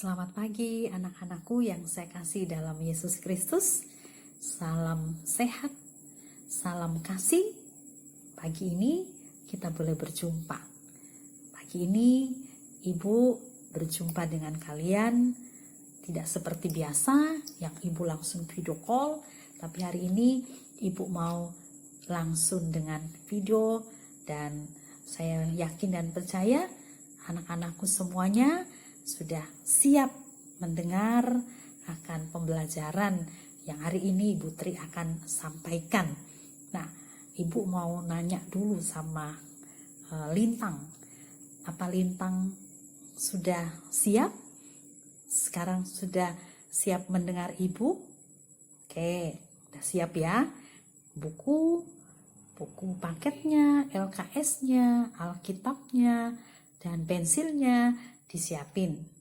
Selamat pagi anak-anakku yang saya kasih dalam Yesus Kristus. Salam sehat, salam kasih. Pagi ini kita boleh berjumpa. Pagi ini Ibu berjumpa dengan kalian tidak seperti biasa yang Ibu langsung video call, tapi hari ini Ibu mau langsung dengan video, dan saya yakin dan percaya anak-anakku semuanya sudah siap mendengar akan pembelajaran yang hari ini Ibu Tri akan sampaikan. Nah, Ibu mau nanya dulu sama Lintang. Apa Lintang sudah siap? Sekarang sudah siap mendengar Ibu? Oke, udah siap ya? Buku paketnya, LKS-nya, Alkitabnya, dan pensilnya disiapin.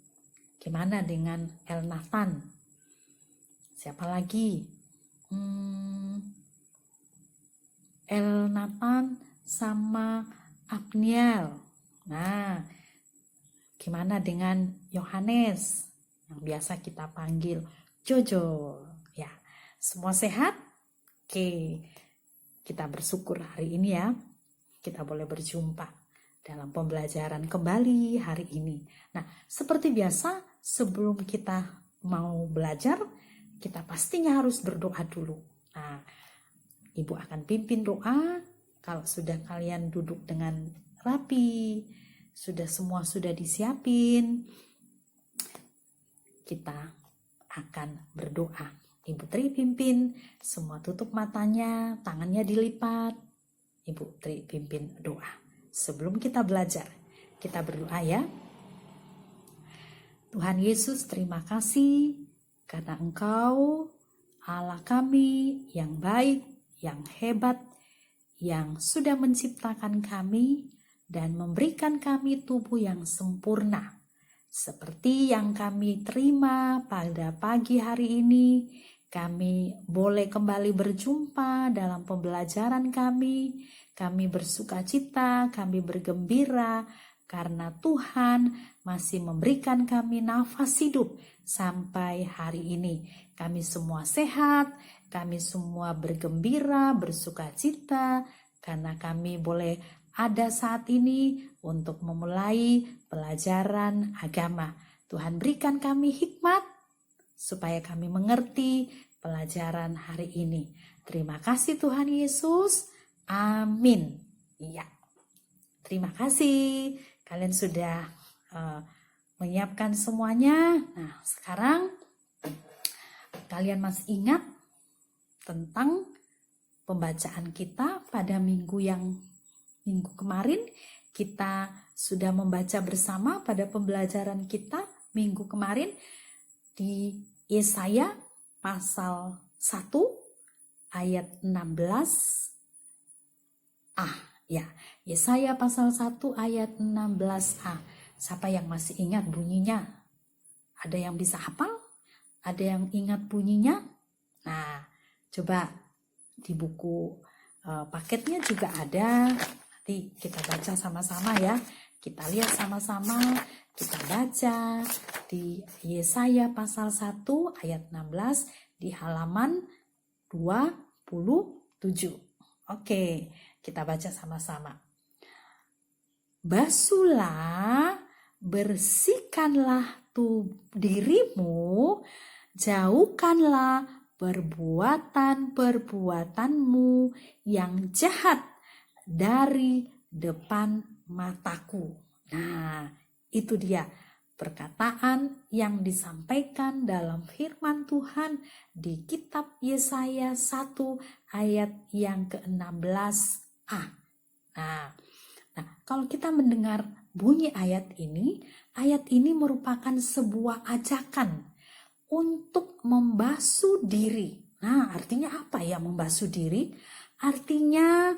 Gimana dengan El Nathan? Siapa lagi? El Nathan sama Agniel. Nah, gimana dengan Yohanes yang biasa kita panggil Jojo? Ya, semua sehat? Oke, kita bersyukur hari ini ya, kita boleh berjumpa dalam pembelajaran kembali hari ini. Nah, seperti biasa sebelum kita mau belajar, kita pastinya harus berdoa dulu. Nah, Ibu akan pimpin doa. Kalau sudah kalian duduk dengan rapi, semua sudah disiapin, kita akan berdoa. Ibu Tri pimpin, semua tutup matanya, tangannya dilipat. Ibu Tri pimpin doa. Sebelum kita belajar, kita berdoa ya. Tuhan Yesus, terima kasih karena Engkau Allah kami yang baik, yang hebat, yang sudah menciptakan kami dan memberikan kami tubuh yang sempurna. Seperti yang kami terima pada pagi hari ini, kami boleh kembali berjumpa dalam pembelajaran kami. Kami bersuka cita, kami bergembira karena Tuhan masih memberikan kami nafas hidup sampai hari ini. Kami semua sehat, kami semua bergembira, bersuka cita karena kami boleh ada saat ini untuk memulai pelajaran agama. Tuhan berikan kami hikmat supaya kami mengerti pelajaran hari ini. Terima kasih Tuhan Yesus. Amin. Iya. Terima kasih. Kalian sudah menyiapkan semuanya. Nah, sekarang kalian masih ingat tentang pembacaan kita pada minggu kemarin. Kita sudah membaca bersama pada pembelajaran kita minggu kemarin di Yesaya pasal 1 ayat 16. Yesaya pasal 1 ayat 16a. Siapa yang masih ingat bunyinya? Ada yang bisa hafal? Ada yang ingat bunyinya? Nah, coba di buku paketnya juga ada. Nanti kita baca sama-sama ya. Kita lihat sama-sama, kita baca di Yesaya pasal 1 ayat 16 di halaman 27. Oke, kita baca sama-sama. Basuhlah, bersihkanlah dirimu, jauhkanlah perbuatan-perbuatanmu yang jahat dari depan mataku. Nah, itu dia perkataan yang disampaikan dalam firman Tuhan di kitab Yesaya 1 ayat yang ke-16a. Nah, kalau kita mendengar bunyi ayat ini merupakan sebuah ajakan untuk membasuh diri. Nah, artinya apa ya membasuh diri? Artinya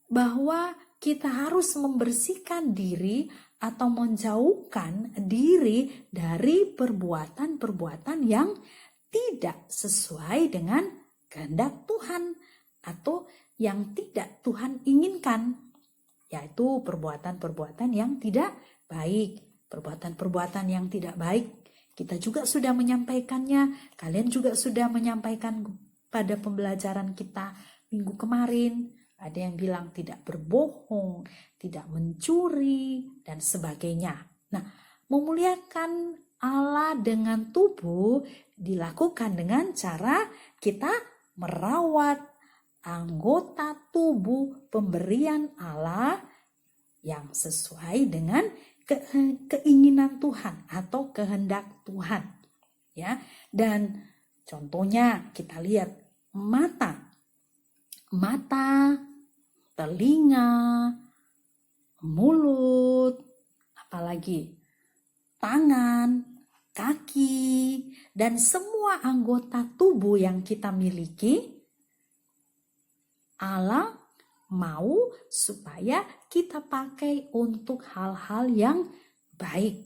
bahwa kita harus membersihkan diri atau menjauhkan diri dari perbuatan-perbuatan yang tidak sesuai dengan kehendak Tuhan atau yang tidak Tuhan inginkan, yaitu perbuatan-perbuatan yang tidak baik, perbuatan-perbuatan yang tidak baik. Kita juga sudah menyampaikannya, kalian juga sudah menyampaikan pada pembelajaran kita minggu kemarin. Ada yang bilang tidak berbohong, tidak mencuri, dan sebagainya. Nah, memuliakan Allah dengan tubuh dilakukan dengan cara kita merawat anggota tubuh pemberian Allah yang sesuai dengan keinginan Tuhan atau kehendak Tuhan, ya. Dan contohnya kita lihat mata, telinga, mulut, apalagi tangan, kaki, dan semua anggota tubuh yang kita miliki. Allah mau supaya kita pakai untuk hal-hal yang baik.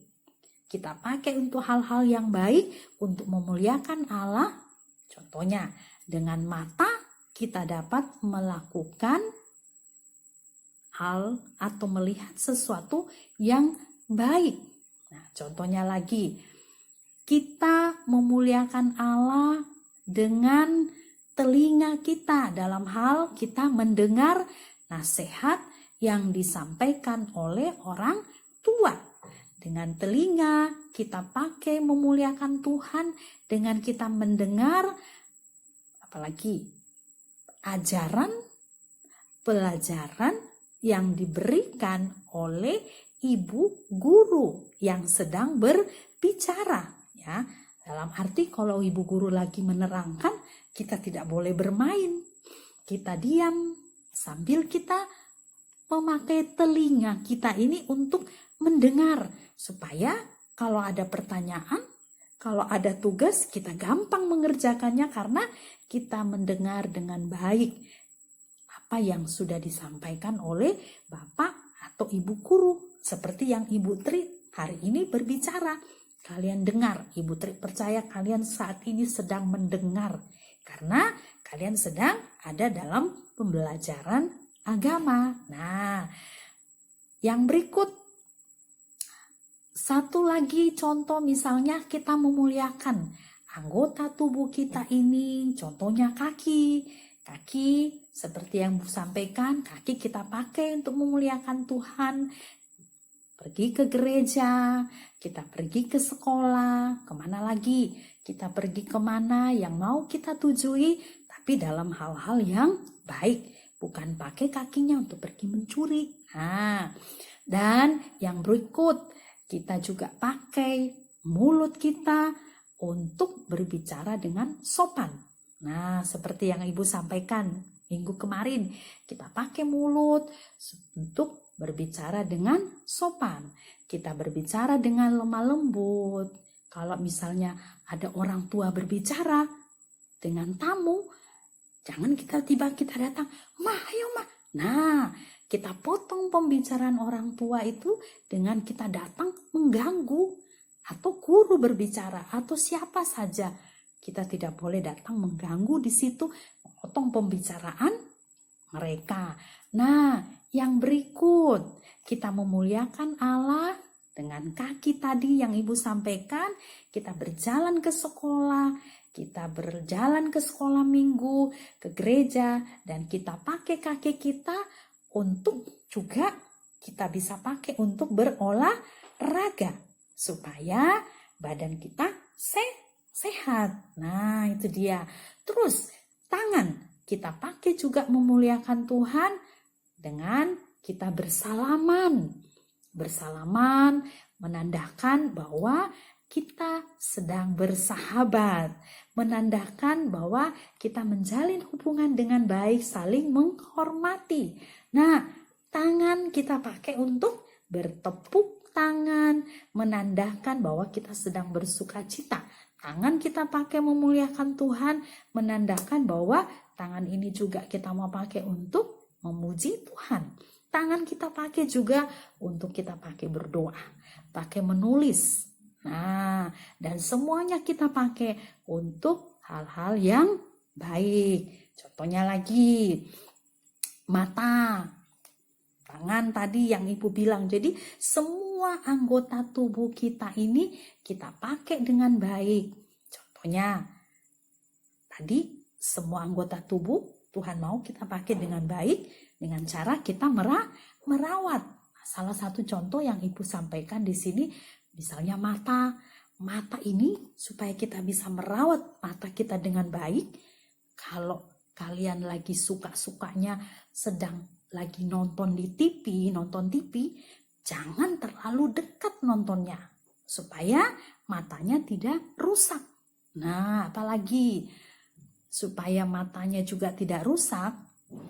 Kita pakai untuk hal-hal yang baik untuk memuliakan Allah. Contohnya, dengan mata kita dapat melakukan hal atau melihat sesuatu yang baik. Nah, contohnya lagi, kita memuliakan Allah dengan telinga kita dalam hal kita mendengar nasihat yang disampaikan oleh orang tua. Dengan telinga kita pakai memuliakan Tuhan, dengan kita mendengar apalagi ajaran, pelajaran yang diberikan oleh ibu guru yang sedang berbicara, ya. Dalam arti kalau ibu guru lagi menerangkan, kita tidak boleh bermain. Kita diam sambil kita memakai telinga kita ini untuk mendengar. Supaya kalau ada pertanyaan, kalau ada tugas, kita gampang mengerjakannya karena kita mendengar dengan baik apa yang sudah disampaikan oleh Bapak atau Ibu guru. Seperti yang Ibu Tri hari ini berbicara. Kalian dengar, Ibu Tri percaya kalian saat ini sedang mendengar. Karena kalian sedang ada dalam pembelajaran agama. Nah, yang berikut, satu lagi contoh misalnya kita memuliakan anggota tubuh kita ini, contohnya kaki. Kaki seperti yang Bu sampaikan, kaki kita pakai untuk memuliakan Tuhan. Pergi ke gereja, kita pergi ke sekolah, kemana lagi? Kita pergi kemana yang mau kita tujui, tapi dalam hal-hal yang baik. Bukan pakai kakinya untuk pergi mencuri. Nah, dan yang berikut, kita juga pakai mulut kita untuk berbicara dengan sopan. Nah, seperti yang Ibu sampaikan minggu kemarin, kita pakai mulut untuk berbicara dengan sopan. Kita berbicara dengan lemah lembut. Kalau misalnya ada orang tua berbicara dengan tamu, jangan kita datang, "Mah, ayo mah." Nah, kita potong pembicaraan orang tua itu dengan kita datang mengganggu, atau guru berbicara atau siapa saja. Kita tidak boleh datang mengganggu di situ, memotong pembicaraan mereka. Nah, yang berikut, kita memuliakan Allah dengan kaki tadi yang Ibu sampaikan. Kita berjalan ke sekolah, kita berjalan ke sekolah minggu, ke gereja, dan kita pakai kaki kita untuk juga kita bisa pakai untuk berolahraga supaya badan kita sehat. Nah, itu dia. Terus tangan kita pakai juga memuliakan Tuhan dengan kita bersalaman. Bersalaman menandakan bahwa kita sedang bersahabat, menandakan bahwa kita menjalin hubungan dengan baik, saling menghormati. Nah, tangan kita pakai untuk bertepuk tangan, menandakan bahwa kita sedang bersuka cita. Tangan kita pakai memuliakan Tuhan, menandakan bahwa tangan ini juga kita mau pakai untuk memuji Tuhan. Tangan kita pakai juga untuk kita pakai berdoa, pakai menulis. Nah, dan semuanya kita pakai untuk hal-hal yang baik. Contohnya lagi, mata, tangan tadi yang Ibu bilang. Jadi semua semua anggota tubuh kita ini kita pakai dengan baik. Contohnya, tadi semua anggota tubuh Tuhan mau kita pakai dengan baik dengan cara kita merawat. Salah satu contoh yang Ibu sampaikan di sini, misalnya mata. Mata ini supaya kita bisa merawat mata kita dengan baik. Kalau kalian lagi suka-sukanya sedang lagi nonton TV, jangan terlalu dekat nontonnya supaya matanya tidak rusak. Nah, apalagi supaya matanya juga tidak rusak,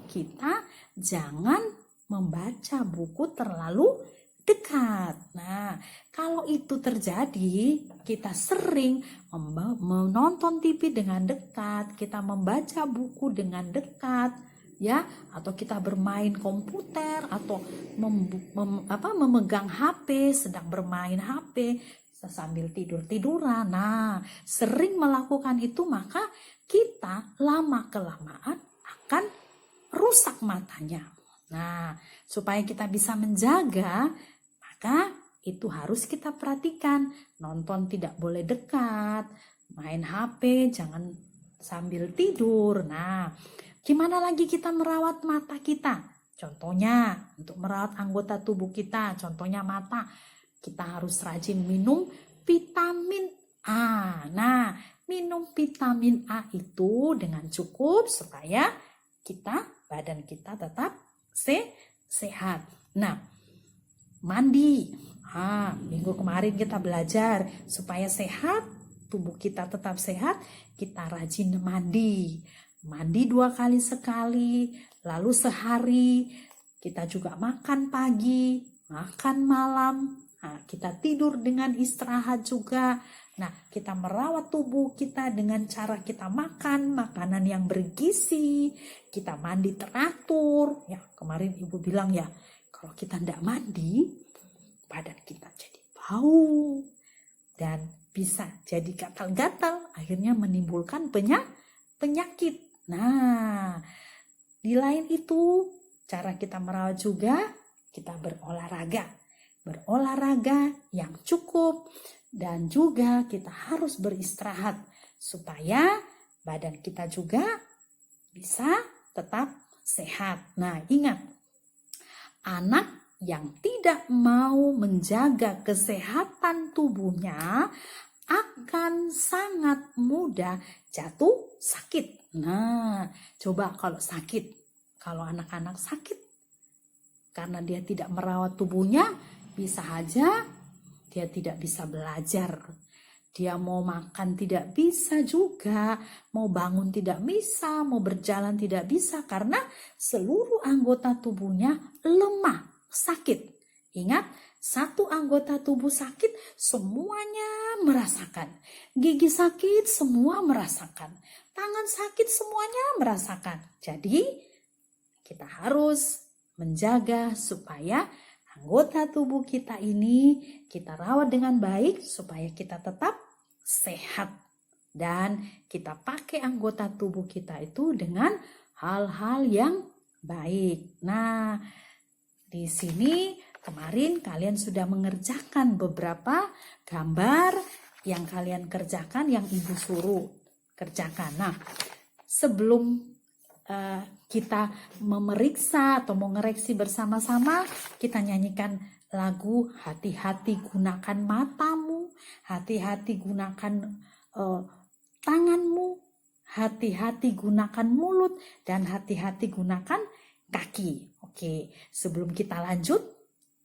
kita jangan membaca buku terlalu dekat. Nah, kalau itu terjadi, kita sering menonton TV dengan dekat, kita membaca buku dengan dekat, ya, atau kita bermain komputer atau memegang HP, sedang bermain HP sambil tiduran. Nah, sering melakukan itu, maka kita lama-kelamaan akan rusak matanya. Nah, supaya kita bisa menjaga, maka itu harus kita perhatikan. Nonton tidak boleh dekat, main HP jangan sambil tidur. Nah, gimana lagi kita merawat mata kita? Contohnya, untuk merawat anggota tubuh kita, contohnya mata, kita harus rajin minum vitamin A. Nah, minum vitamin A itu dengan cukup supaya badan kita tetap sehat. Nah, mandi. Minggu kemarin kita belajar supaya sehat, tubuh kita tetap sehat, kita rajin mandi. Mandi 2 kali sekali, lalu sehari. Kita juga makan pagi, makan malam. Nah, kita tidur dengan istirahat juga. Nah, kita merawat tubuh kita dengan cara kita makan makanan yang bergizi, kita mandi teratur. Ya, kemarin Ibu bilang ya, kalau kita tidak mandi, badan kita jadi bau dan bisa jadi gatal-gatal, akhirnya menimbulkan penyakit. Nah, di lain itu, cara kita merawat juga, kita berolahraga yang cukup, dan juga kita harus beristirahat supaya badan kita juga bisa tetap sehat. Nah, ingat, anak yang tidak mau menjaga kesehatan tubuhnya akan sangat mudah jatuh sakit. Nah, coba kalau anak-anak sakit karena dia tidak merawat tubuhnya, bisa saja dia tidak bisa belajar. Dia mau makan tidak bisa juga, mau bangun tidak bisa, mau berjalan tidak bisa karena seluruh anggota tubuhnya lemah, sakit. Ingat, satu anggota tubuh sakit semuanya merasakan. Gigi sakit semua merasakan. Tangan sakit semuanya merasakan. Jadi kita harus menjaga supaya anggota tubuh kita ini kita rawat dengan baik supaya kita tetap sehat. Dan kita pakai anggota tubuh kita itu dengan hal-hal yang baik. Nah, di sini kemarin kalian sudah mengerjakan beberapa gambar yang kalian kerjakan, yang Ibu suruh kerjakan. Nah, sebelum kita memeriksa atau mengoreksi bersama-sama, kita nyanyikan lagu Hati-hati gunakan matamu, hati-hati gunakan tanganmu, hati-hati gunakan mulut, dan hati-hati gunakan kaki. Oke, sebelum kita lanjut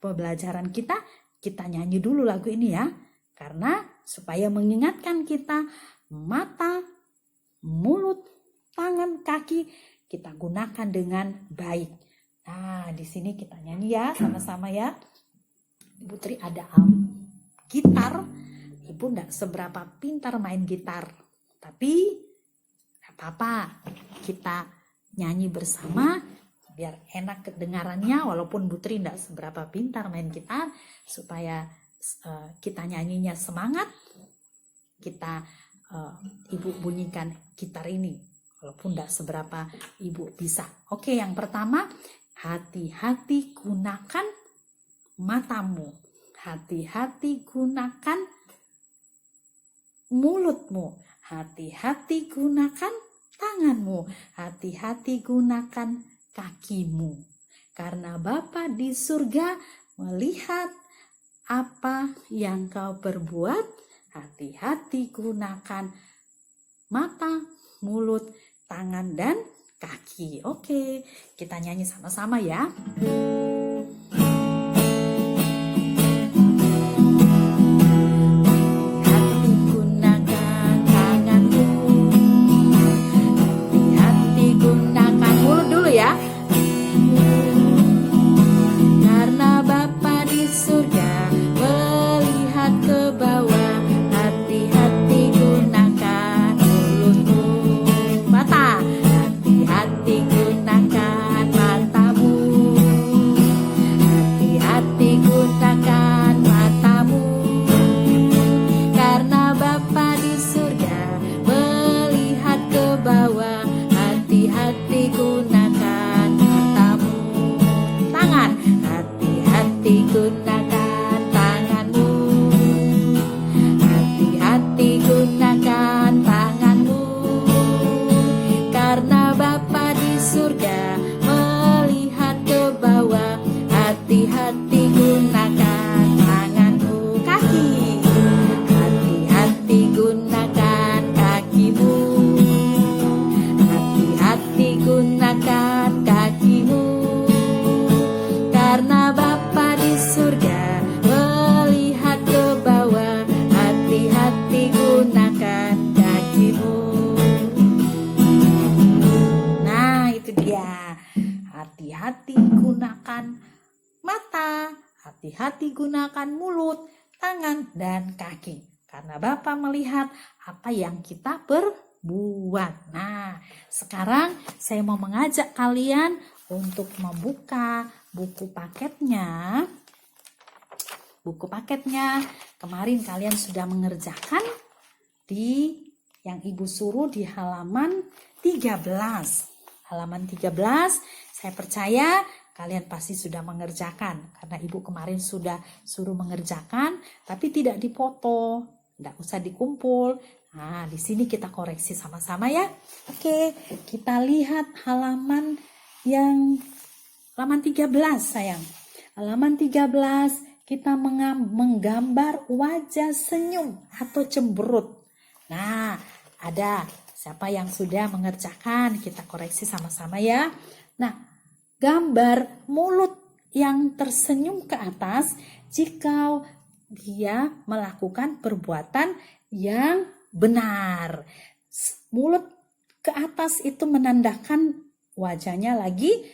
pembelajaran kita nyanyi dulu lagu ini ya. Karena supaya mengingatkan kita mata, mulut, tangan, kaki kita gunakan dengan baik. Nah, di sini kita nyanyi ya, sama-sama ya. Ibu Tri ada gitar. Ibu enggak seberapa pintar main gitar, tapi enggak apa-apa. Kita nyanyi bersama biar enak kedengarannya, walaupun Bu Tri enggak seberapa pintar main gitar, supaya kita nyanyinya semangat. Ibu bunyikan gitar ini. Walaupun tidak seberapa Ibu bisa. Oke, yang pertama, hati-hati gunakan matamu. Hati-hati gunakan mulutmu. Hati-hati gunakan tanganmu. Hati-hati gunakan kakimu. Karena Bapa di surga melihat apa yang kau perbuat. Hati-hati gunakan mata, mulut, tangan, dan kaki. Oke, kita nyanyi sama-sama ya. Hati-hati gunakan mata, hati-hati gunakan mulut, tangan, dan kaki. Karena Bapa melihat apa yang kita perbuat. Nah, sekarang saya mau mengajak kalian untuk membuka buku paketnya. Buku paketnya kemarin kalian sudah mengerjakan di yang Ibu suruh di halaman 13. Halaman 13, saya percaya kalian pasti sudah mengerjakan. Karena Ibu kemarin sudah suruh mengerjakan, tapi tidak dipoto, tidak usah dikumpul. Nah, di sini kita koreksi sama-sama ya. Oke, kita lihat halaman 13 sayang. Halaman 13, kita menggambar wajah senyum atau cemberut. Nah, ada siapa yang sudah mengerjakan? Kita koreksi sama-sama ya. Nah, gambar mulut yang tersenyum ke atas jika dia melakukan perbuatan yang benar. Mulut ke atas itu menandakan wajahnya lagi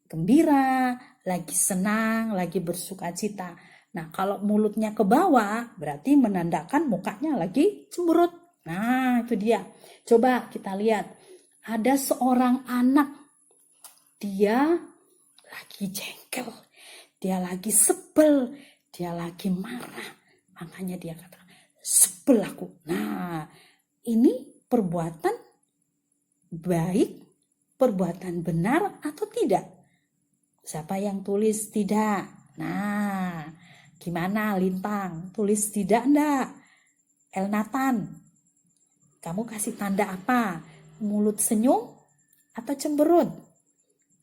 gembira, lagi senang, lagi bersukacita. Nah, kalau mulutnya ke bawah berarti menandakan mukanya lagi cemberut. Nah, itu dia. Coba kita lihat. Ada seorang anak. Dia lagi jengkel. Dia lagi sebel. Dia lagi marah. Makanya dia kata, sebel aku. Nah, ini perbuatan baik, perbuatan benar atau tidak? Siapa yang tulis tidak? Nah, gimana Lintang? Tulis tidak enggak? Elnatan, kamu kasih tanda apa? Mulut senyum atau cemberut?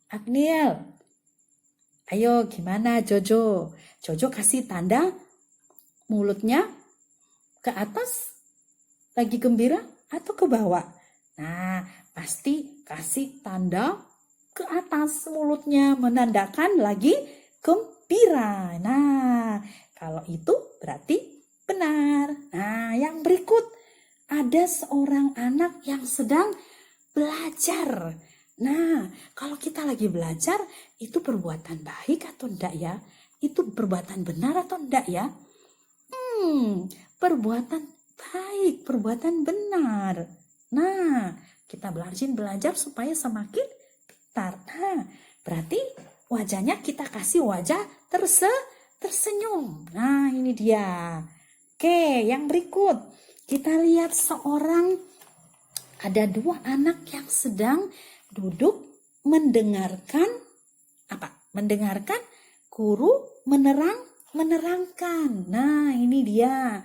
Agniel, ayo gimana Jojo? Jojo kasih tanda mulutnya ke atas, lagi gembira atau ke bawah? Nah, pasti kasih tanda ke atas mulutnya, menandakan lagi gembira. Nah, kalau itu berarti benar. Nah, yang berikut. Ada seorang anak yang sedang belajar. Nah, kalau kita lagi belajar, itu perbuatan baik atau enggak ya? Itu perbuatan benar atau enggak ya? Perbuatan baik, perbuatan benar. Nah, kita belajar supaya semakin pintar. Nah, berarti wajahnya kita kasih wajah tersenyum. Nah, ini dia. Oke, yang berikut. Kita lihat ada dua anak yang sedang duduk mendengarkan guru menerang menerangkan. Nah, ini dia.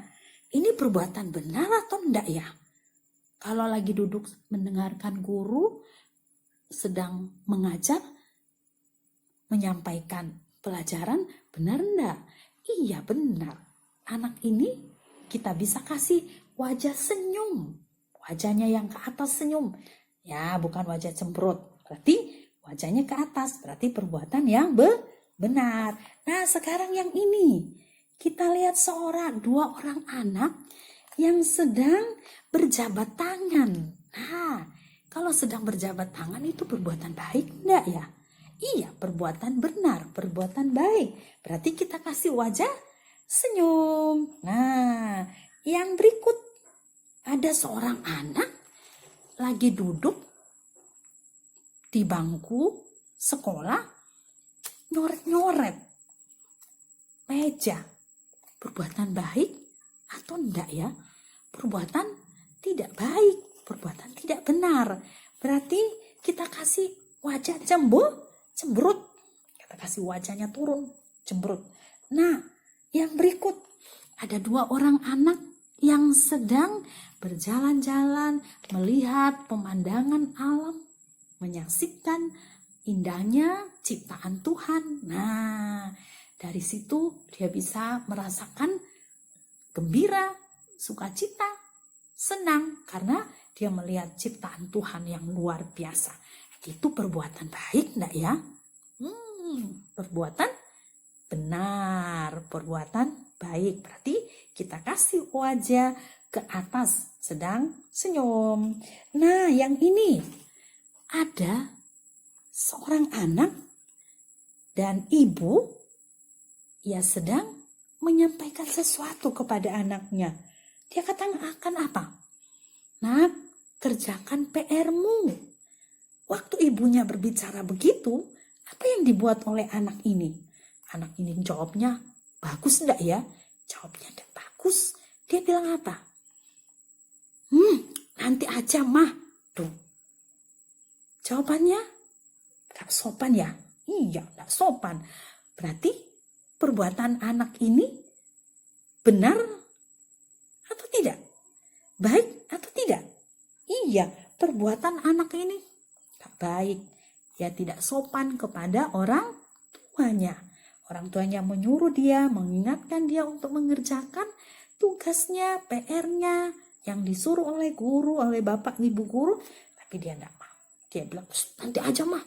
Ini perbuatan benar atau enggak ya? Kalau lagi duduk mendengarkan guru sedang mengajar, menyampaikan pelajaran, benar enggak? Iya, benar. Anak ini kita bisa kasih wajah senyum. Wajahnya yang ke atas senyum. Ya, bukan wajah cemberut. Berarti wajahnya ke atas. Berarti perbuatan yang benar. Nah, sekarang yang ini. Kita lihat dua orang anak yang sedang berjabat tangan. Nah, kalau sedang berjabat tangan itu perbuatan baik enggak ya? Iya, perbuatan benar, perbuatan baik. Berarti kita kasih wajah senyum. Nah, yang berikut ada seorang anak lagi duduk di bangku sekolah nyoret-nyoret meja. Perbuatan baik atau enggak ya? Perbuatan tidak baik, perbuatan tidak benar. Berarti kita kasih wajah cemberut. Kita kasih wajahnya turun, cemberut. Nah, yang berikut ada dua orang anak yang sedang berjalan-jalan melihat pemandangan alam, menyaksikan indahnya ciptaan Tuhan. Nah, dari situ dia bisa merasakan gembira, sukacita, senang karena dia melihat ciptaan Tuhan yang luar biasa. Itu perbuatan baik enggak ya? Perbuatan benar, perbuatan baik. Berarti kita kasih wajah ke atas sedang senyum. Nah, yang ini ada seorang anak dan ibu. Ia sedang menyampaikan sesuatu kepada anaknya. Dia katakan apa? Nak, kerjakan PR-mu. Waktu ibunya berbicara begitu, apa yang dibuat oleh anak ini? Anak ini jawabnya, bagus enggak ya? Jawabnya enggak bagus. Dia bilang apa? Nanti aja mah. Tuh. Jawabannya enggak sopan ya? Iya, enggak sopan. Berarti perbuatan anak ini benar atau tidak? Baik atau tidak? Iya, perbuatan anak ini tak baik. Dia tidak sopan kepada orang tuanya. Orang tuanya menyuruh dia, mengingatkan dia untuk mengerjakan tugasnya, PR-nya yang disuruh oleh guru, oleh bapak ibu guru, tapi dia tidak mau. Dia bilang, nanti aja mah.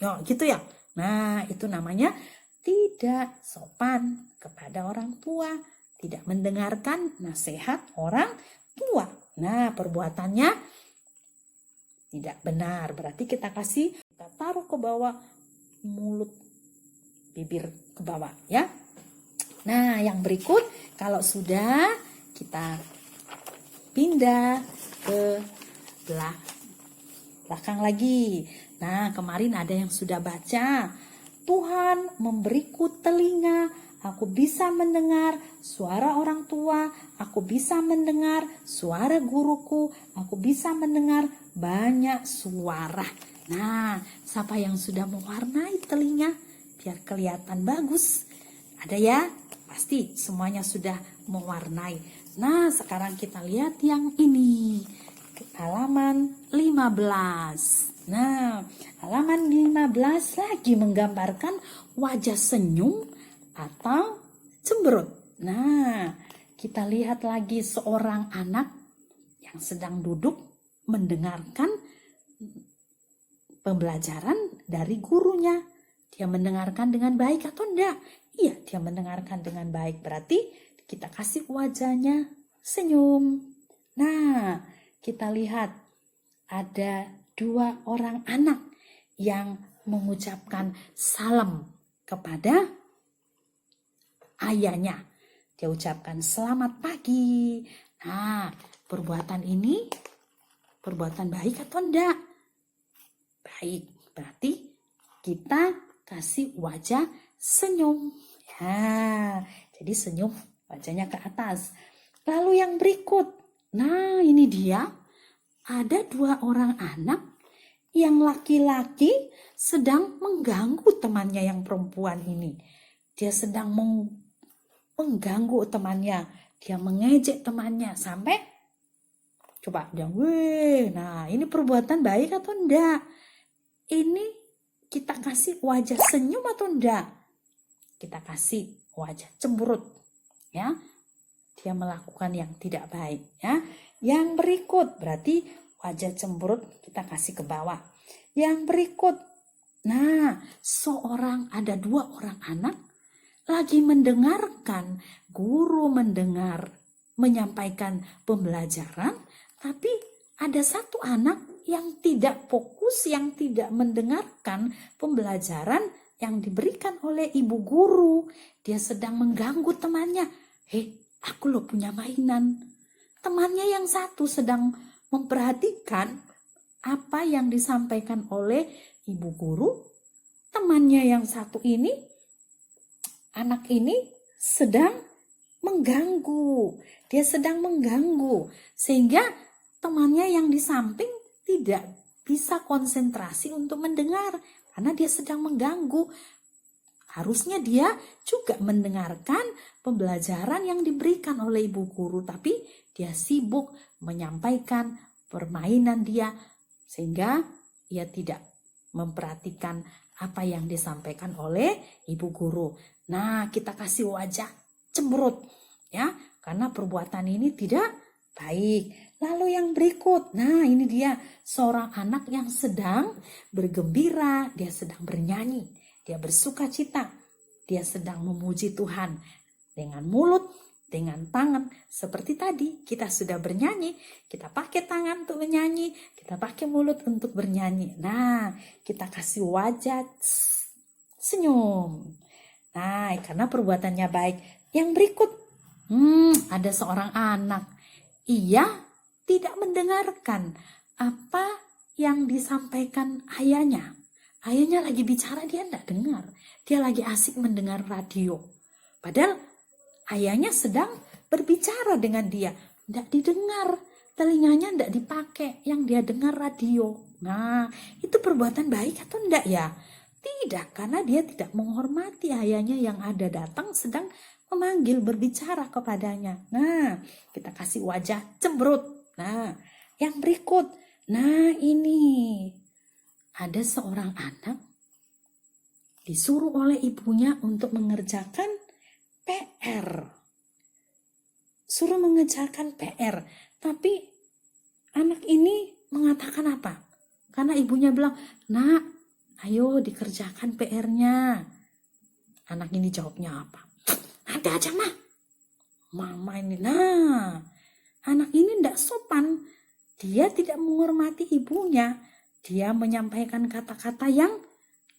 Ya, gitu ya. Nah, itu namanya tidak sopan kepada orang tua, tidak mendengarkan nasihat orang tua. Nah, perbuatannya tidak benar. Berarti kita taruh ke bawah, mulut, bibir ke bawah ya. Nah, yang berikut kalau sudah kita pindah ke belakang lagi. Nah, kemarin ada yang sudah baca. Tuhan memberiku telinga, aku bisa mendengar suara orang tua, aku bisa mendengar suara guruku, aku bisa mendengar banyak suara. Nah, siapa yang sudah mewarnai telinga biar kelihatan bagus? Ada ya? Pasti semuanya sudah mewarnai. Nah, sekarang kita lihat yang ini. Halaman 15. Nah, halaman 15 lagi menggambarkan wajah senyum atau cemberut. Nah, kita lihat lagi seorang anak yang sedang duduk mendengarkan pembelajaran dari gurunya. Dia mendengarkan dengan baik atau enggak? Iya, dia mendengarkan dengan baik. Berarti kita kasih wajahnya senyum. Nah, kita lihat ada dua orang anak yang mengucapkan salam kepada ayahnya. Dia ucapkan selamat pagi. Nah, perbuatan ini perbuatan baik atau enggak? Baik, berarti kita kasih wajah senyum. Ya, jadi senyum wajahnya ke atas. Lalu yang berikut. Nah, ini dia. Ada dua orang anak yang laki-laki sedang mengganggu temannya yang perempuan ini. dia sedang mengganggu temannya, dia mengejek temannya sampai coba dia, nah ini perbuatan baik atau enggak? Ini kita kasih wajah senyum atau enggak? Kita kasih wajah cemberut, ya. Dia melakukan yang tidak baik, ya. Yang berikut berarti wajah cemberut kita kasih ke bawah. Yang berikut, nah, ada 2 orang anak lagi mendengarkan guru menyampaikan pembelajaran, tapi ada 1 anak yang tidak fokus, yang tidak mendengarkan pembelajaran yang diberikan oleh ibu guru. Dia sedang mengganggu temannya. Aku loh punya mainan. Temannya yang satu sedang memperhatikan apa yang disampaikan oleh ibu guru. Temannya yang satu ini, anak ini sedang mengganggu. Dia sedang mengganggu. Sehingga temannya yang di samping tidak bisa konsentrasi untuk mendengar. Karena dia sedang mengganggu. Harusnya dia juga mendengarkan pembelajaran yang diberikan oleh ibu guru. Tapi dia sibuk menyampaikan permainan dia. Sehingga ia tidak memperhatikan apa yang disampaikan oleh ibu guru. Nah, kita kasih wajah cemberut, ya, karena perbuatan ini tidak baik. Lalu yang berikut, nah ini dia seorang anak yang sedang bergembira, dia sedang bernyanyi, dia bersuka cita, dia sedang memuji Tuhan dengan mulut, dengan tangan. Seperti tadi kita sudah bernyanyi, kita pakai tangan untuk bernyanyi, kita pakai mulut untuk bernyanyi. Nah, kita kasih wajah senyum. Nah, karena perbuatannya baik. Yang berikut, ada seorang anak, ia tidak mendengarkan apa yang disampaikan ayahnya. Ayahnya lagi bicara, dia tidak dengar. Dia lagi asik mendengar radio. Padahal ayahnya sedang berbicara dengan dia. Tidak didengar, telinganya tidak dipakai, yang dia dengar radio. Nah, itu perbuatan baik atau tidak ya? Tidak, karena dia tidak menghormati ayahnya yang ada datang sedang memanggil, berbicara kepadanya. Nah, kita kasih wajah cemberut. Nah, yang berikut. Nah, ini ada seorang anak disuruh oleh ibunya untuk mengerjakan PR. Suruh mengerjakan PR. Tapi anak ini mengatakan apa? Karena ibunya bilang, "Nak, ayo dikerjakan PR-nya." Anak ini jawabnya apa? "Nanti aja, mah. Mama ini." Nah, anak ini tidak sopan. Dia tidak menghormati ibunya. Dia menyampaikan kata-kata yang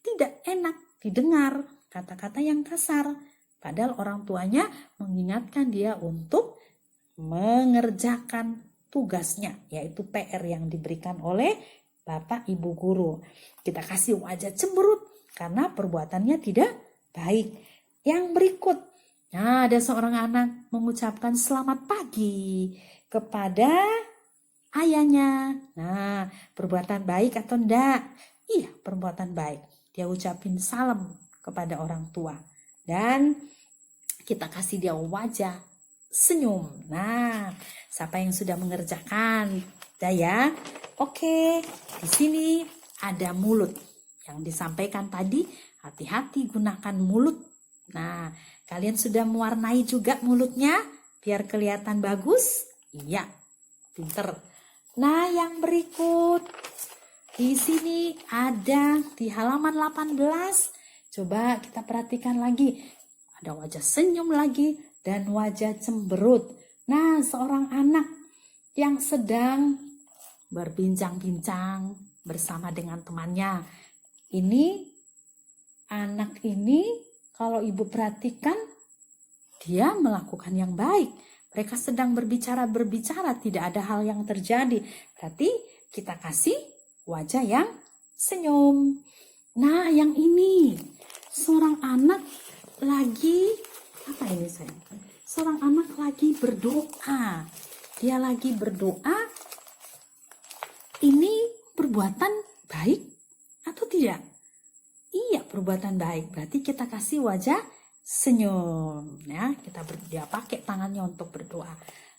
tidak enak didengar, kata-kata yang kasar. Padahal orang tuanya mengingatkan dia untuk mengerjakan tugasnya, yaitu PR yang diberikan oleh bapak ibu guru. Kita kasih wajah cemberut karena perbuatannya tidak baik. Yang berikut, nah, ada seorang anak mengucapkan selamat pagi kepada ayahnya. Nah, perbuatan baik atau enggak? Iya, perbuatan baik. Dia ucapin salam kepada orang tua. Dan kita kasih dia wajah senyum. Nah, siapa yang sudah mengerjakan? Udah ya? Oke, di sini ada mulut. Yang disampaikan tadi, hati-hati gunakan mulut. Nah, kalian sudah mewarnai juga mulutnya biar kelihatan bagus? Iya, pinter. Nah, yang berikut. Di sini ada di halaman 18. Coba kita perhatikan lagi. Ada wajah senyum lagi dan wajah cemberut. Nah, seorang anak yang sedang berbincang-bincang bersama dengan temannya. Ini anak ini kalau ibu perhatikan, dia melakukan yang baik. Mereka sedang berbicara, tidak ada hal yang terjadi. Berarti kita kasih wajah yang senyum. Nah, yang ini seorang anak lagi, apa ini sayang? Seorang anak lagi berdoa. Dia lagi berdoa. Ini perbuatan baik atau tidak? Iya, perbuatan baik. Berarti kita kasih wajah senyum. Ya, dia pakai tangannya untuk berdoa.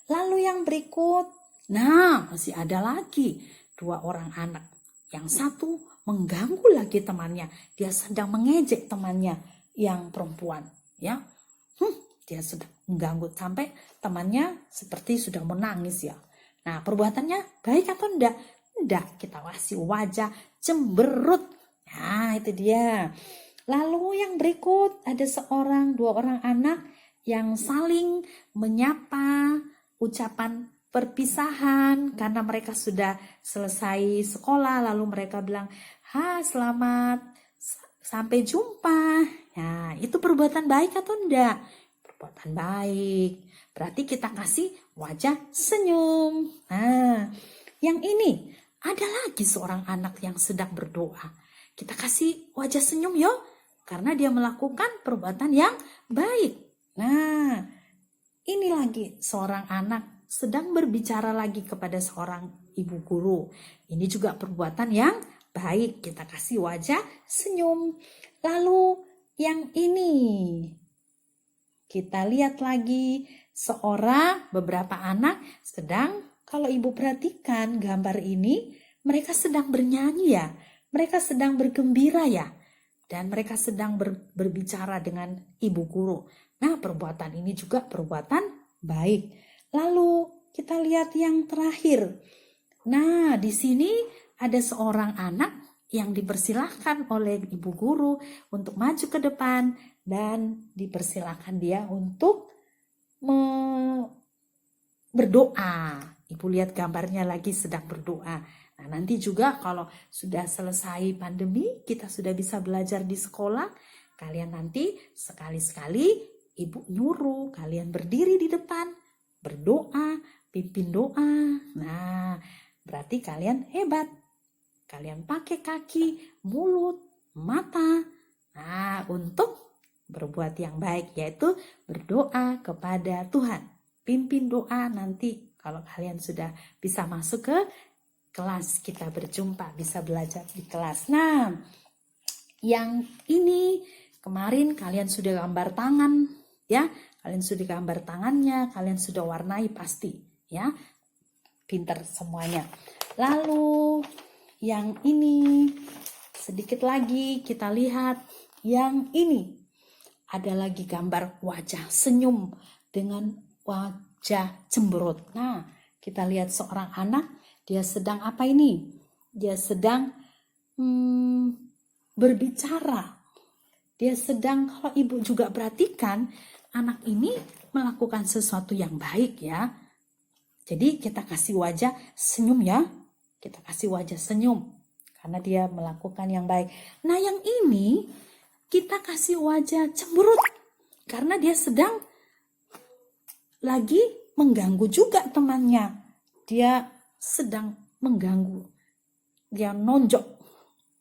Lalu yang berikut, nah masih ada lagi 2 orang anak. Yang satu mengganggu lagi temannya. Dia sedang mengejek temannya yang perempuan. Ya, dia sudah mengganggu sampai temannya seperti sudah menangis ya. Nah, perbuatannya baik atau enggak? Enggak, kita kasih wajah cemberut. Nah, itu dia. Lalu yang berikut ada 2 orang anak yang saling menyapa, ucapan perpisahan karena mereka sudah selesai sekolah, lalu mereka bilang, selamat, sampai jumpa. Nah, itu perbuatan baik atau enggak? Perbuatan baik. Berarti kita kasih wajah senyum. Nah, yang ini ada lagi seorang anak yang sedang berdoa. Kita kasih wajah senyum yo, karena dia melakukan perbuatan yang baik. Nah, ini lagi seorang anak sedang berbicara lagi kepada seorang ibu guru. Ini juga perbuatan yang baik. Kita kasih wajah senyum. Lalu yang ini, kita lihat lagi beberapa anak sedang, kalau ibu perhatikan gambar ini, mereka sedang bernyanyi ya, mereka sedang bergembira ya, dan mereka sedang berbicara dengan ibu guru. Nah, perbuatan ini juga perbuatan baik. Lalu kita lihat yang terakhir. Nah, di sini ada seorang anak yang dipersilahkan oleh ibu guru untuk maju ke depan dan dipersilahkan dia untuk berdoa. Ibu lihat gambarnya lagi sedang berdoa. Nah, nanti juga kalau sudah selesai pandemi, kita sudah bisa belajar di sekolah, kalian nanti sekali-sekali ibu nyuruh kalian berdiri di depan, berdoa, pimpin doa. Nah, berarti kalian hebat. Kalian pakai kaki, mulut, mata. Nah, untuk berbuat yang baik, yaitu berdoa kepada Tuhan. Pimpin doa nanti kalau kalian sudah bisa masuk ke kelas, kita berjumpa, bisa belajar di kelas. Nah, yang ini kemarin kalian sudah gambar tangan ya, kalian sudah gambar tangannya, kalian sudah warnai pasti ya, pintar semuanya. Lalu yang ini sedikit lagi kita lihat, yang ini ada lagi gambar wajah senyum dengan wajah cemberut. Nah, kita lihat seorang anak, dia sedang apa ini? Dia sedang berbicara. Dia sedang, kalau ibu juga perhatikan, anak ini melakukan sesuatu yang baik ya. Jadi kita kasih wajah senyum ya. Kita kasih wajah senyum karena dia melakukan yang baik. Nah, yang ini kita kasih wajah cemberut karena dia sedang lagi mengganggu juga temannya. Dia sedang mengganggu. Dia nonjok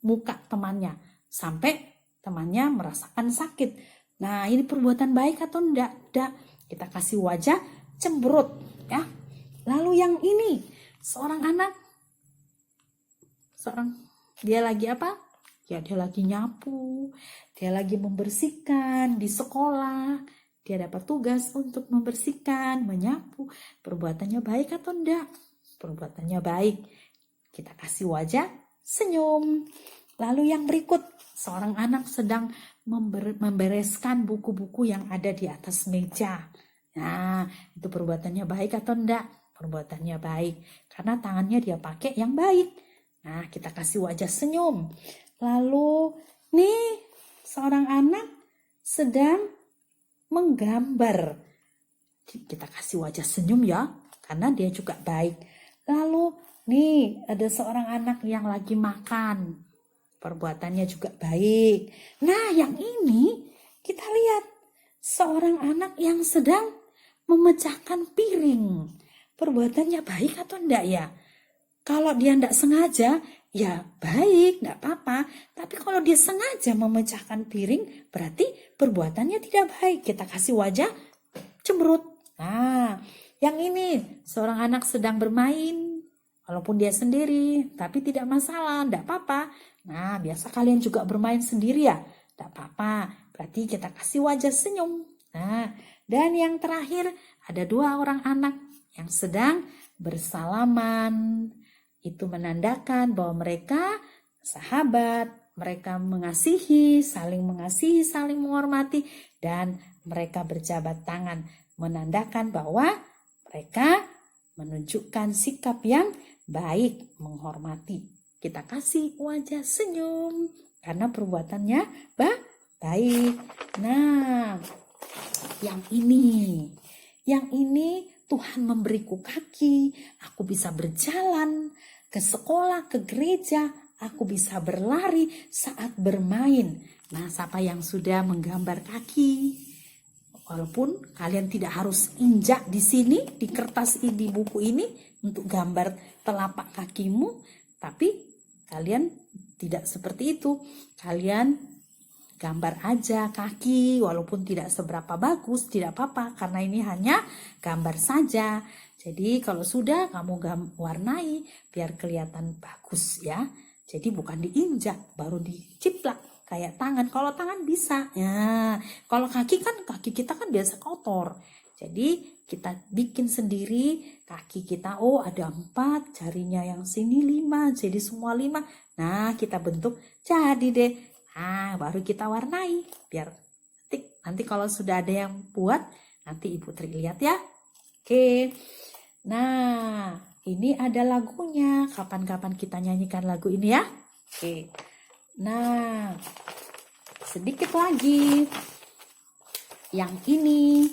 muka temannya sampai temannya merasakan sakit. Nah, ini perbuatan baik atau enggak? Enggak. Kita kasih wajah cemberut ya. Lalu yang ini, seorang anak, dia lagi apa? Ya, dia lagi nyapu, dia lagi membersihkan di sekolah. Dia dapat tugas untuk membersihkan, menyapu. Perbuatannya baik atau enggak? Perbuatannya baik. Kita kasih wajah senyum. Lalu yang berikut, seorang anak sedang membereskan buku-buku yang ada di atas meja. Nah, itu perbuatannya baik atau enggak? Perbuatannya baik, karena tangannya dia pakai yang baik. Nah, kita kasih wajah senyum. Lalu, nih, seorang anak sedang menggambar. Kita kasih wajah senyum ya, karena dia juga baik. Lalu, nih, ada seorang anak yang lagi makan. Perbuatannya juga baik. Nah, yang ini kita lihat seorang anak yang sedang memecahkan piring. Perbuatannya baik atau enggak ya? Kalau dia enggak sengaja, ya baik, enggak apa-apa. Tapi kalau dia sengaja memecahkan piring, berarti perbuatannya tidak baik. Kita kasih wajah cemberut. Nah, yang ini seorang anak sedang bermain. Walaupun dia sendiri, tapi tidak masalah, enggak apa-apa. Nah, biasa kalian juga bermain sendiri ya? Enggak apa-apa. berarti kita kasih wajah senyum. Nah, dan yang terakhir ada 2 orang anak yang sedang bersalaman. Itu menandakan bahwa mereka sahabat, mereka mengasihi, saling menghormati, dan mereka berjabat tangan, menandakan bahwa mereka menunjukkan sikap yang baik, menghormati. Kita kasih wajah senyum karena perbuatannya baik. Nah, yang ini Tuhan memberiku kaki, aku bisa berjalan ke sekolah, ke gereja, aku bisa berlari saat bermain. Nah, siapa yang sudah menggambar kaki? Walaupun kalian tidak harus injak di sini, di kertas ini, di buku ini untuk gambar telapak kakimu, tapi kalian tidak seperti itu. Kalian gambar aja kaki, walaupun tidak seberapa bagus, tidak apa-apa, karena ini hanya gambar saja. Jadi kalau sudah kamu warnai biar kelihatan bagus ya. Jadi bukan diinjak, baru diciplak kayak tangan. Kalau tangan bisa ya. Kalau kaki kita kan biasa kotor. Jadi kita bikin sendiri kaki kita. Oh, ada 4, jarinya yang sini 5, jadi semua 5. Nah, kita bentuk jadi deh. Nah, baru kita warnai biar nanti kalau sudah ada yang buat, nanti Ibu Tri lihat ya. Oke. Nah, ini ada lagunya. Kapan-kapan kita nyanyikan lagu ini ya. Oke. Nah, sedikit lagi. Yang ini.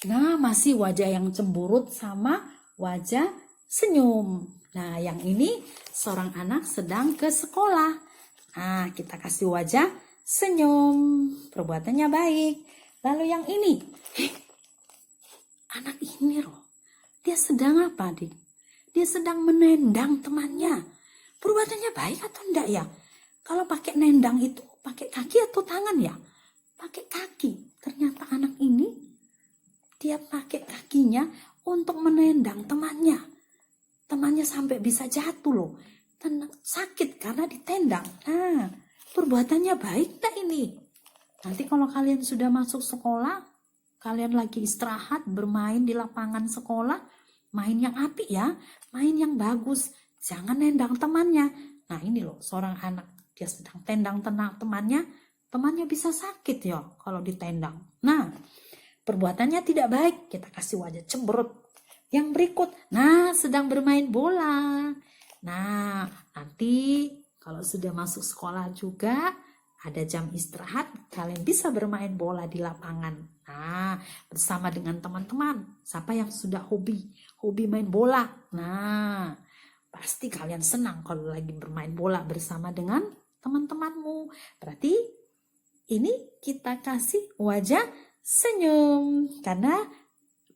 Nah, masih wajah yang cemburut sama wajah senyum. Nah, yang ini seorang anak sedang ke sekolah. Nah, kita kasih wajah senyum. Perbuatannya baik. Lalu yang ini. Anak ini loh. Dia sedang apa, Dik? Dia sedang menendang temannya. Perbuatannya baik atau enggak ya? Kalau pakai nendang itu pakai kaki atau tangan ya? Pakai kaki. Ternyata anak ini dia pakai kakinya untuk menendang temannya. Temannya sampai bisa jatuh loh. Sakit karena ditendang. Nah, perbuatannya baik tak ini? Nanti kalau kalian sudah masuk sekolah, kalian lagi istirahat, bermain di lapangan sekolah, main yang apik ya, main yang bagus. Jangan nendang temannya. Nah, ini loh, seorang anak, dia sedang tendang temannya bisa sakit ya kalau ditendang. Nah, perbuatannya tidak baik, kita kasih wajah cemberut. Yang berikut, nah, sedang bermain bola. Nah, nanti kalau sudah masuk sekolah juga ada jam istirahat, kalian bisa bermain bola di lapangan. Nah, bersama dengan teman-teman. Siapa yang sudah hobi main bola? Nah, pasti kalian senang kalau lagi bermain bola bersama dengan teman-temanmu. Berarti ini kita kasih wajah senyum karena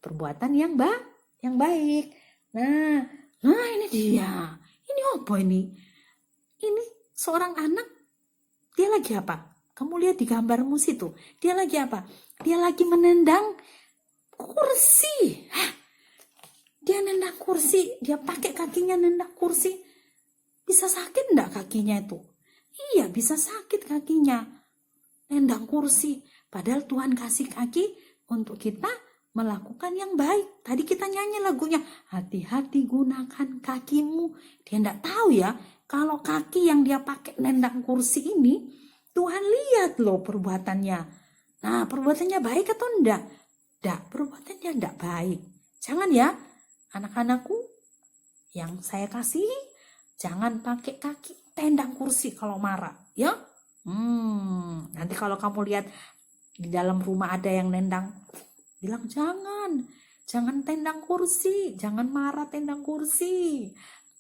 perbuatan yang baik. Nah, ini dia. Ini apa ini? Ini seorang anak, dia lagi apa? Kamu lihat di gambarmu situ. Dia lagi apa? Dia lagi menendang kursi. Dia nendang kursi. Dia pakai kakinya nendang kursi. Bisa sakit enggak kakinya itu? Iya, bisa sakit kakinya. Nendang kursi. Padahal Tuhan kasih kaki untuk kita melakukan yang baik. Tadi kita nyanyi lagunya, hati-hati gunakan kakimu. Dia enggak tahu ya, kalau kaki yang dia pakai nendang kursi ini, Tuhan lihat loh perbuatannya. Nah, perbuatannya baik atau enggak? Enggak, perbuatannya enggak baik. Jangan ya, anak-anakku yang saya kasih, jangan pakai kaki tendang kursi kalau marah, ya. Nanti kalau kamu lihat di dalam rumah ada yang nendang, bilang jangan tendang kursi, jangan marah tendang kursi.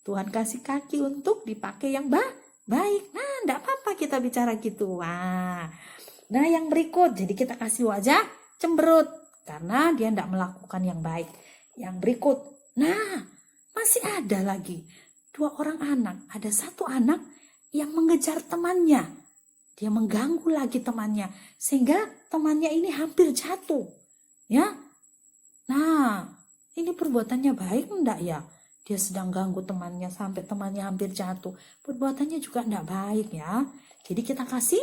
Tuhan kasih kaki untuk dipakai yang baik. Nah, enggak apa-apa kita bicara gitu. Nah, yang berikut, jadi kita kasih wajah cemberut karena dia enggak melakukan yang baik. Yang berikut, nah, masih ada lagi 2 orang anak. Ada 1 anak yang mengejar temannya. Dia mengganggu lagi temannya sehingga temannya ini hampir jatuh. Ya. Nah, ini perbuatannya baik enggak ya? Dia sedang ganggu temannya sampai temannya hampir jatuh. Perbuatannya juga enggak baik ya. Jadi kita kasih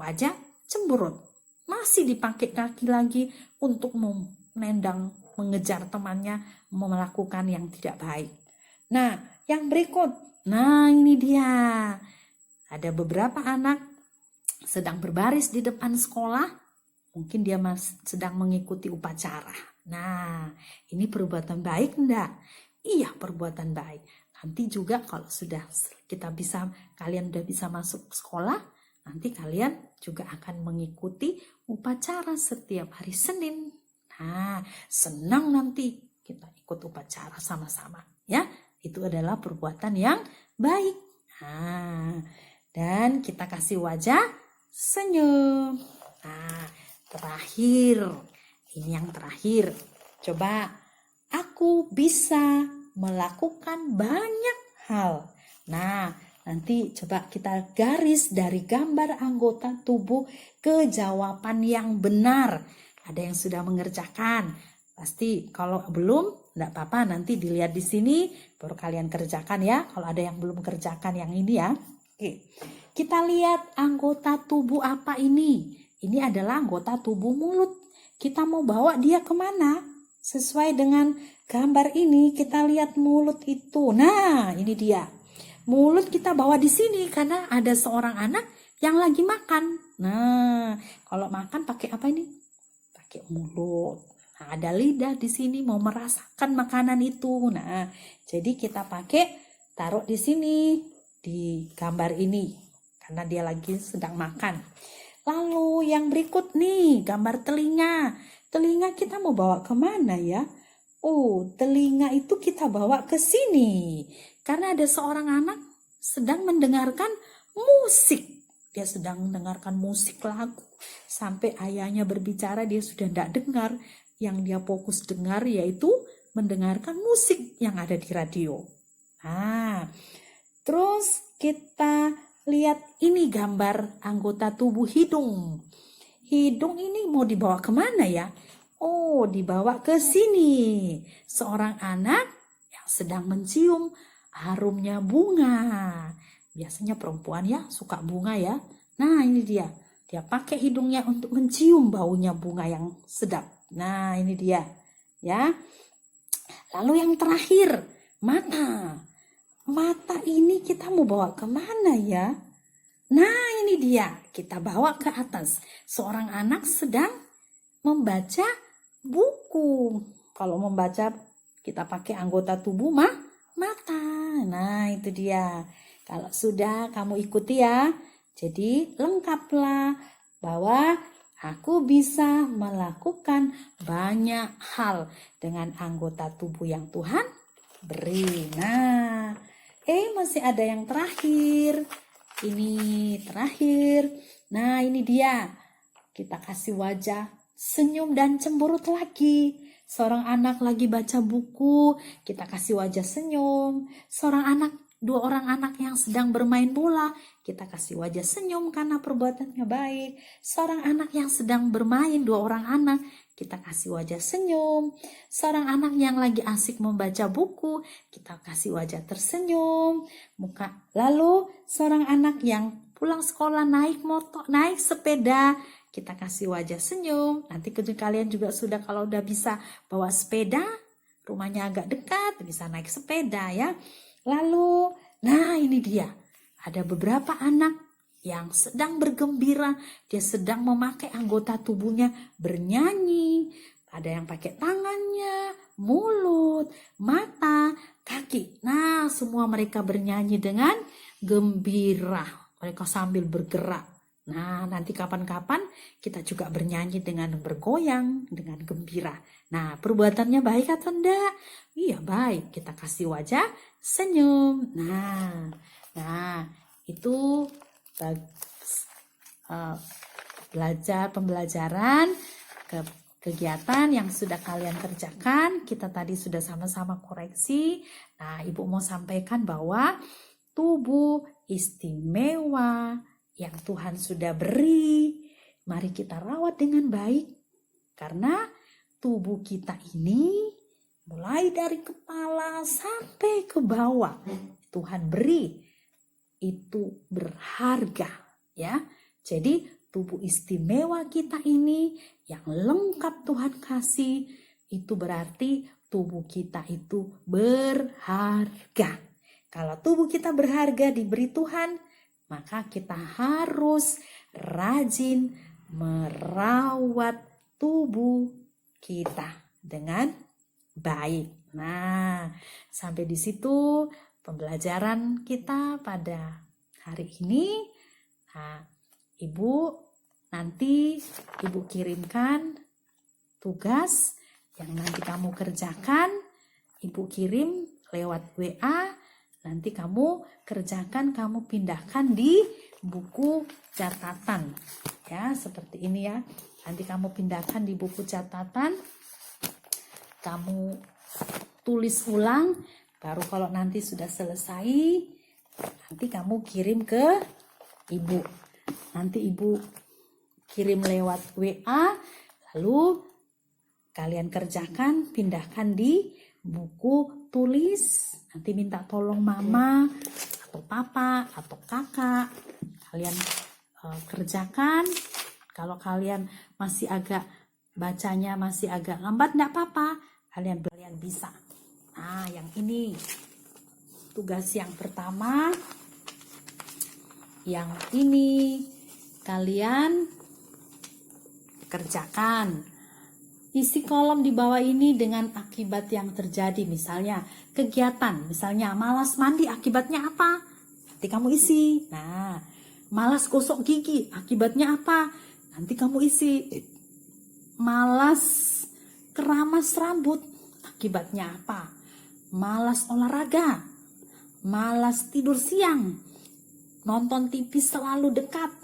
wajah cemberut. Masih dipakai kaki lagi untuk menendang, mengejar temannya, melakukan yang tidak baik. Nah, yang berikut. Nah, ini dia. Ada beberapa anak sedang berbaris di depan sekolah. Mungkin dia sedang mengikuti upacara. Nah, ini perbuatan baik enggak? Iya, perbuatan baik. Nanti juga kalau sudah kalian udah bisa masuk sekolah, nanti kalian juga akan mengikuti upacara setiap hari Senin. Nah, senang nanti kita ikut upacara sama-sama, ya. Itu adalah perbuatan yang baik. Nah, dan kita kasih wajah senyum. Nah, terakhir, ini yang terakhir. Coba, aku bisa melakukan banyak hal. Nah, nanti coba kita garis dari gambar anggota tubuh ke jawaban yang benar. Ada yang sudah mengerjakan. Pasti kalau belum, enggak apa-apa, nanti dilihat di sini baru kalian kerjakan ya. Kalau ada yang belum kerjakan yang ini ya. Oke. Kita lihat anggota tubuh apa ini. Ini adalah anggota tubuh mulut. Kita mau bawa dia kemana? Sesuai dengan gambar ini kita lihat mulut itu. Nah, ini dia. Mulut kita bawa di sini karena ada seorang anak yang lagi makan. Nah, kalau makan pakai apa ini? Pakai mulut. Nah, ada lidah di sini mau merasakan makanan itu. Nah, jadi kita taruh di sini di gambar ini karena dia lagi sedang makan. Lalu yang berikut nih, gambar telinga. Telinga kita mau bawa kemana ya? Oh, telinga itu kita bawa ke sini. Karena ada seorang anak sedang mendengarkan musik. Dia sedang mendengarkan musik lagu. Sampai ayahnya berbicara dia sudah tidak dengar. Yang dia fokus dengar yaitu mendengarkan musik yang ada di radio. Nah, terus kita lihat ini gambar anggota tubuh hidung. Hidung ini mau dibawa kemana ya? Oh, dibawa ke sini. Seorang anak yang sedang mencium harumnya bunga. Biasanya perempuan ya suka bunga ya. Nah, ini dia. Dia pakai hidungnya untuk mencium baunya bunga yang sedap. Nah, ini dia. Ya. Lalu yang terakhir, mata. Mata ini kita mau bawa kemana ya? Nah, ini dia. Kita bawa ke atas. Seorang anak sedang membaca buku. Kalau membaca kita pakai anggota tubuh mata. Nah, itu dia. Kalau sudah kamu ikuti ya. Jadi lengkaplah bahwa aku bisa melakukan banyak hal dengan anggota tubuh yang Tuhan beri. Nah, masih ada yang terakhir. Ini terakhir. Nah, ini dia. Kita kasih wajah senyum dan cemberut lagi. Seorang anak lagi baca buku, kita kasih wajah senyum. Dua orang anak yang sedang bermain bola, kita kasih wajah senyum karena perbuatannya baik. Seorang anak yang sedang bermain, dua orang anak, kita kasih wajah senyum. Seorang anak yang lagi asik membaca buku, kita kasih wajah tersenyum. Lalu seorang anak yang pulang sekolah naik sepeda, kita kasih wajah senyum. Nanti kalian juga kalau udah bisa bawa sepeda, rumahnya agak dekat, bisa naik sepeda ya. Lalu, nah ini dia. Ada beberapa anak yang sedang bergembira. Dia sedang memakai anggota tubuhnya bernyanyi. Ada yang pakai tangannya, mulut, mata, kaki. Nah, semua mereka bernyanyi dengan gembira. Mereka sambil bergerak. Nah, nanti kapan-kapan kita juga bernyanyi dengan bergoyang, dengan gembira. Nah, perbuatannya baik atau enggak? Iya, baik. Kita kasih wajah senyum. Nah, itu pembelajaran kegiatan yang sudah kalian kerjakan. Kita tadi sudah sama-sama koreksi. Nah, Ibu mau sampaikan bahwa tubuh istimewa yang Tuhan sudah beri, mari kita rawat dengan baik. Karena tubuh kita ini mulai dari kepala sampai ke bawah Tuhan beri, itu berharga ya. Jadi tubuh istimewa kita ini yang lengkap Tuhan kasih, itu berarti tubuh kita itu berharga. Kalau tubuh kita berharga diberi Tuhan, maka kita harus rajin merawat tubuh kita dengan baik. Nah, sampai di situ pembelajaran kita pada hari ini. Nah, Ibu nanti Ibu kirimkan tugas yang nanti kamu kerjakan. Ibu kirim lewat WA. Nanti kamu kerjakan, kamu pindahkan di buku catatan. Ya, seperti ini ya. Nanti kamu pindahkan di buku catatan. Kamu tulis ulang. Baru kalau nanti sudah selesai, nanti kamu kirim ke Ibu. Nanti Ibu kirim lewat WA. Lalu kalian kerjakan, pindahkan di buku tulis. Nanti minta tolong mama atau papa atau kakak. Kalian kerjakan. Kalau kalian masih agak bacanya masih agak lambat, enggak apa-apa. Kalian bisa. Nah, yang ini tugas yang pertama. Yang ini kalian kerjakan. Isi kolom di bawah ini dengan akibat yang terjadi. Misalnya kegiatan, misalnya malas mandi, akibatnya apa? Nanti kamu isi. Nah, malas gosok gigi, akibatnya apa? Nanti kamu isi. Malas keramas rambut, akibatnya apa? Malas olahraga, malas tidur siang, nonton TV selalu dekat,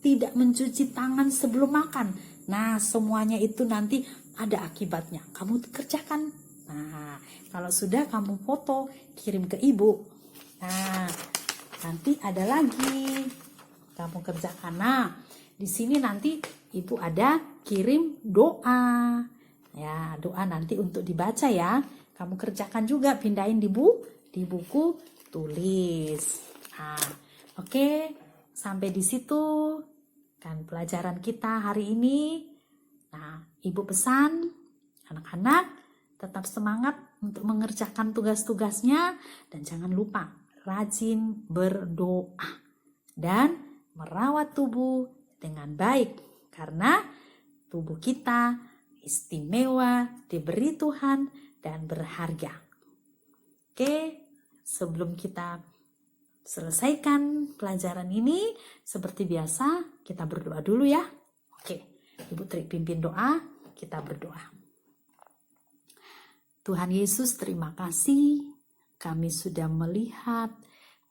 tidak mencuci tangan sebelum makan. Nah, semuanya itu nanti ada akibatnya. Kamu kerjakan. Nah, kalau sudah kamu foto, kirim ke Ibu. Nah, nanti ada lagi. Kamu kerjakan. Nah, di sini nanti Ibu ada kirim doa. Ya, doa nanti untuk dibaca ya. Kamu kerjakan juga, pindahin di buku tulis. Nah, oke. Sampai di situ kan pelajaran kita hari ini. Nah, Ibu pesan anak-anak tetap semangat untuk mengerjakan tugas-tugasnya dan jangan lupa rajin berdoa dan merawat tubuh dengan baik karena tubuh kita istimewa, diberi Tuhan dan berharga. Oke, sebelum kita selesaikan pelajaran ini, seperti biasa kita berdoa dulu ya. Oke, Ibu Tri pimpin doa, kita berdoa. Tuhan Yesus, terima kasih kami sudah melihat,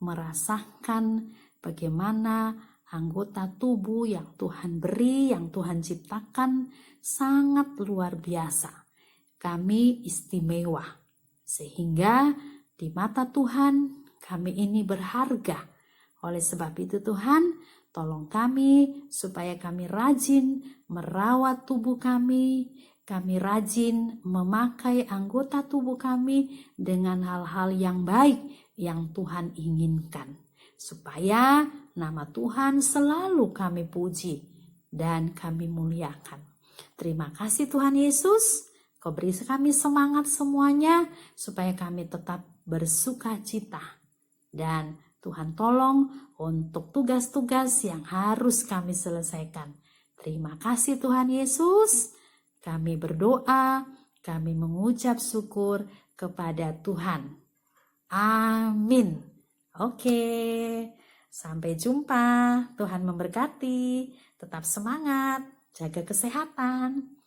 merasakan bagaimana anggota tubuh yang Tuhan beri, yang Tuhan ciptakan sangat luar biasa. Kami istimewa, sehingga di mata Tuhan kami ini berharga. Oleh sebab itu Tuhan, tolong kami supaya kami rajin merawat tubuh kami rajin memakai anggota tubuh kami dengan hal-hal yang baik yang Tuhan inginkan. Supaya nama Tuhan selalu kami puji dan kami muliakan. Terima kasih Tuhan Yesus, Kau beri kami semangat semuanya supaya kami tetap bersuka cita. Dan Tuhan tolong untuk tugas-tugas yang harus kami selesaikan. Terima kasih Tuhan Yesus. Kami berdoa, kami mengucap syukur kepada Tuhan. Amin. Oke, sampai jumpa. Tuhan memberkati. Tetap semangat, jaga kesehatan.